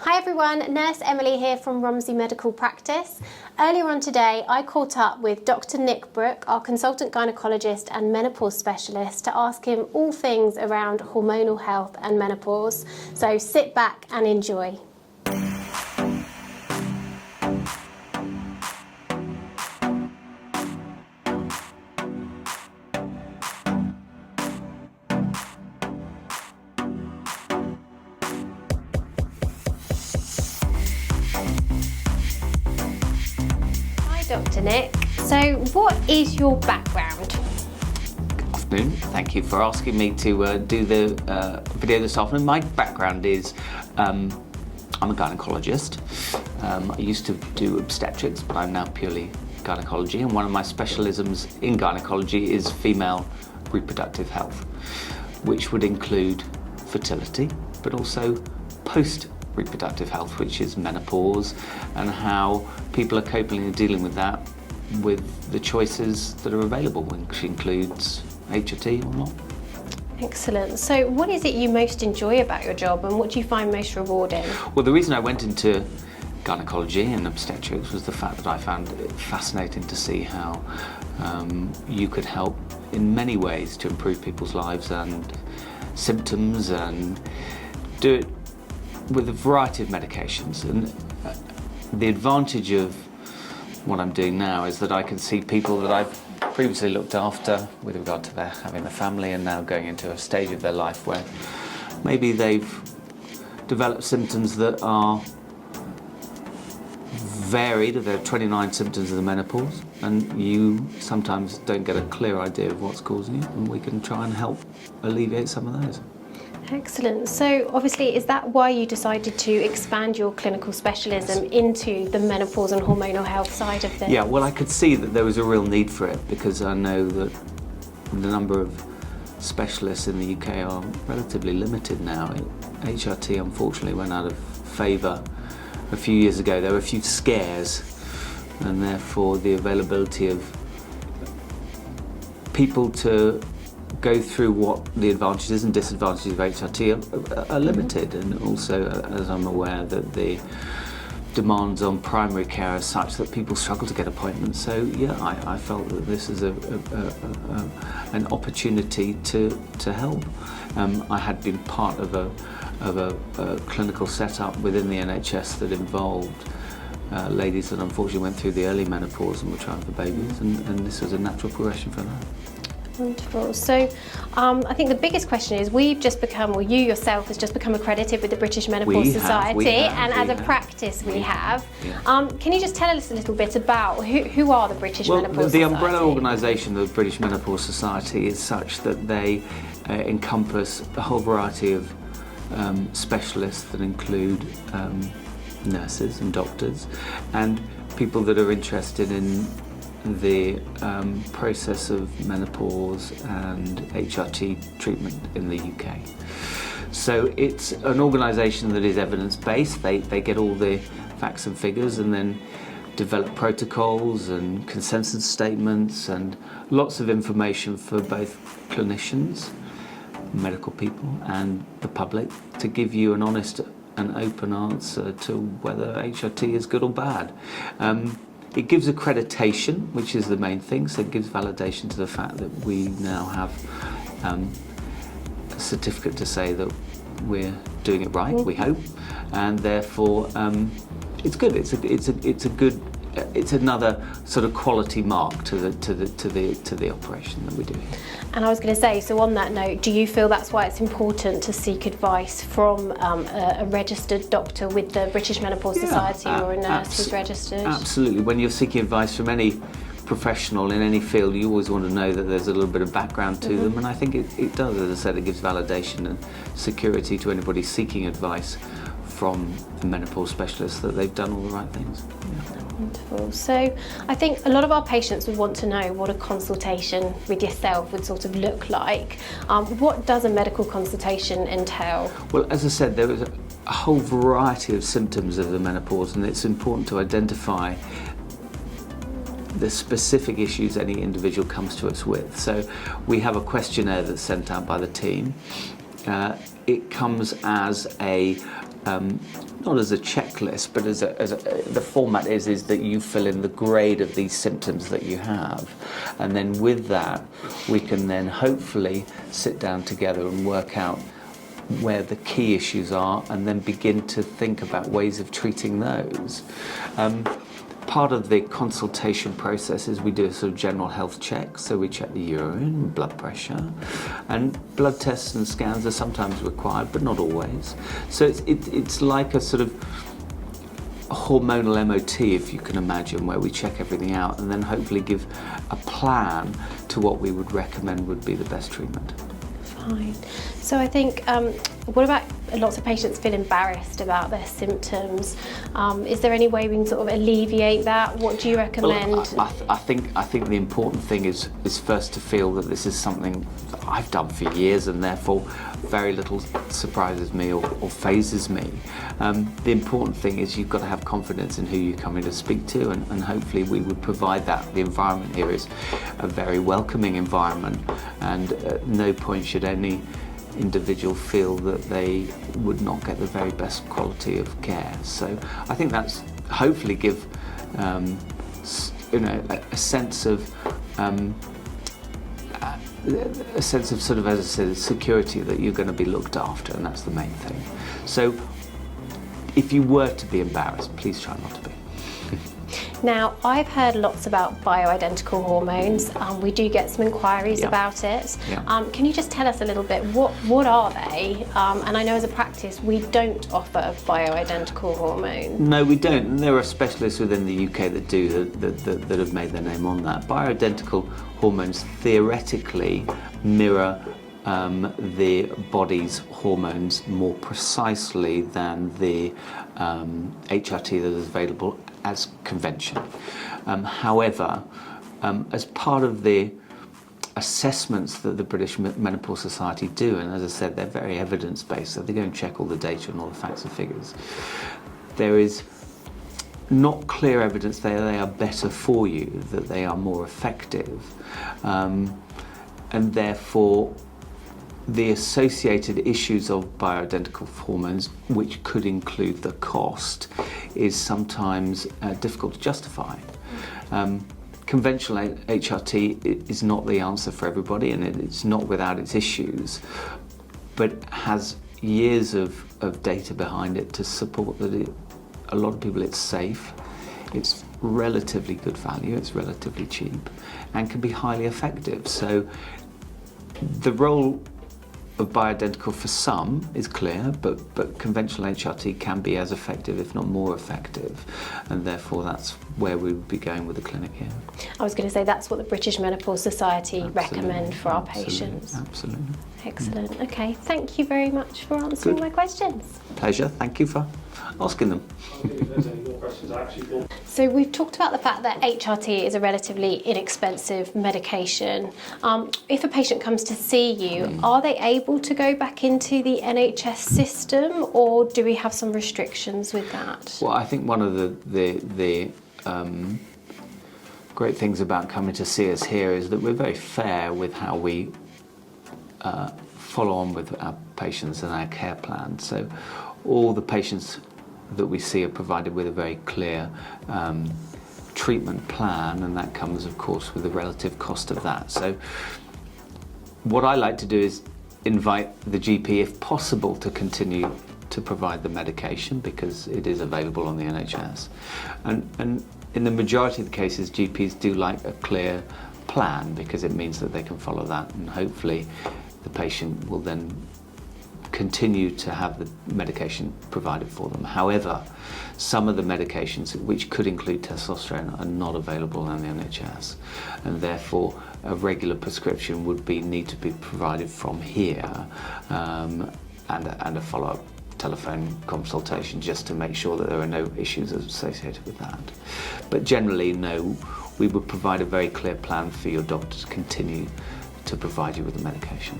Hi everyone, Nurse Emily here from Romsey Medical Practice. Earlier on today, I caught up with Dr. Nick Brook, our consultant gynaecologist and menopause specialist, to ask him all things around hormonal health and menopause. So sit back and enjoy. Dr. Nick, so what is your background? Good afternoon. Thank you for asking me to do the video this afternoon. My background is I'm a gynaecologist. I used to do obstetrics, but I'm now purely gynaecology, and one of my specialisms in gynaecology is female reproductive health, which would include fertility, but also post-reproductive health, which is menopause, and how people are coping and dealing with that with the choices that are available, which includes HRT or not. Excellent. So what is it you most enjoy about your job, and what do you find most rewarding? Well, the reason I went into gynaecology and obstetrics was the fact that I found it fascinating to see how you could help in many ways to improve people's lives and symptoms, and do it with a variety of medications. And the advantage of what I'm doing now is that I can see people that I've previously looked after with regard to their having a family, and now going into a stage of their life where maybe they've developed symptoms that are varied. There are 29 symptoms of the menopause, and you sometimes don't get a clear idea of what's causing it, and we can try and help alleviate some of those. Excellent. So obviously, is that why you decided to expand your clinical specialism into the menopause and hormonal health side of things? Yeah, well, I could see that there was a real need for it, because I know that the number of specialists in the UK are relatively limited now. HRT unfortunately went out of favour a few years ago. There were a few scares, and therefore the availability of people to go through what the advantages and disadvantages of HRT are limited. And also, as I'm aware, that the demands on primary care are such that people struggle to get appointments. So yeah, I felt that this is an opportunity to help. I had been part of a clinical setup within the NHS that involved ladies that unfortunately went through the early menopause and were trying for babies, and this was a natural progression for that. Wonderful. So I think the biggest question is, we've just become, or you yourself has just become accredited with the British Menopause Society, and as a practice we have. Yeah. Can you just tell us a little bit about who are the British Menopause Society? The umbrella organisation of the British Menopause Society is such that they encompass a whole variety of specialists that include nurses and doctors, and people that are interested in the process of menopause and HRT treatment in the UK. So it's an organisation that is evidence-based. They get all the facts and figures, and then develop protocols and consensus statements and lots of information for both clinicians, medical people, and the public, to give you an honest and open answer to whether HRT is good or bad. It gives accreditation, which is the main thing, so it gives validation to the fact that we now have a certificate to say that we're doing it right, we hope, and therefore it's good. It's another sort of quality mark to the operation that we do here. And I was going to say, so on that note, do you feel that's why it's important to seek advice from a registered doctor with the British Menopause Society, or a nurse who's registered? Absolutely. When you're seeking advice from any professional in any field, you always want to know that there's a little bit of background to them, and I think it does. As I said, it gives validation and security to anybody seeking advice from the menopause specialist that they've done all the right things. Yeah. Wonderful. So I think a lot of our patients would want to know what a consultation with yourself would sort of look like. What does a medical consultation entail? Well, as I said, there is a whole variety of symptoms of the menopause, and it's important to identify the specific issues any individual comes to us with. So we have a questionnaire that's sent out by the team. It comes as a not as a checklist, but the format is that you fill in the grade of these symptoms that you have, and then with that we can then hopefully sit down together and work out where the key issues are, and then begin to think about ways of treating those. Part of the consultation process is we do a sort of general health check, so we check the urine, blood pressure, and blood tests and scans are sometimes required, but not always. So it's like a sort of hormonal MOT, if you can imagine, where we check everything out and then hopefully give a plan to what we would recommend would be the best treatment. Fine. So I think, what about lots of patients feel embarrassed about their symptoms? Is there any way we can sort of alleviate that? What do you recommend? Well, I think the important thing is first to feel that this is something that I've done for years, and therefore very little surprises me or phases me. The important thing is you've got to have confidence in who you're coming to speak to, and hopefully we would provide that. The environment here is a very welcoming environment, and at no point should any individual feel that they would not get the very best quality of care. So I think that's hopefully give a sense of sort of, as I said, security that you're going to be looked after, and that's the main thing. So if you were to be embarrassed, please try not to be. Now, I've heard lots about bioidentical hormones. We do get some inquiries about it. Yeah. Can you just tell us a little bit, what are they? And I know as a practice, we don't offer bioidentical hormones. No, we don't. And there are specialists within the UK that do, that have made their name on that. Bioidentical hormones theoretically mirror the body's hormones more precisely than the HRT that is available as convention. However, as part of the assessments that the British Menopause Society do, and as I said, they're very evidence-based, so they go and check all the data and all the facts and figures, there is not clear evidence that they are better for you, that they are more effective, and therefore the associated issues of bioidentical hormones, which could include the cost, is sometimes difficult to justify. Conventional HRT is not the answer for everybody, and it's not without its issues, but has years of data behind it to support that a lot of people it's safe, it's relatively good value, it's relatively cheap, and can be highly effective. So the role of bioidentical for some is clear, but conventional HRT can be as effective, if not more effective, and therefore that's where we would be going with the clinic here. I was going to say that's what the British Menopause Society recommend for our patients. Absolutely. Excellent. Okay, thank you very much for answering my questions. Pleasure. Thank you for asking them. If there's any more questions, I actually thought. So we've talked about the fact that HRT is a relatively inexpensive medication. If a patient comes to see you, are they able to go back into the NHS system, or do we have some restrictions with that? Well, I think one of the great things about coming to see us here is that we're very fair with how we follow on with our patients and our care plan. So all the patients that we see are provided with a very clear treatment plan, and that comes of course with the relative cost of that. So what I like to do is invite the GP, if possible, to continue to provide the medication because it is available on the NHS, and in the majority of the cases GPs do like a clear plan because it means that they can follow that, and hopefully the patient will then continue to have the medication provided for them. However, some of the medications, which could include testosterone, are not available in the NHS, and therefore a regular prescription would need to be provided from here, and a follow-up telephone consultation just to make sure that there are no issues associated with that. But generally, no, we would provide a very clear plan for your doctor to continue to provide you with the medication.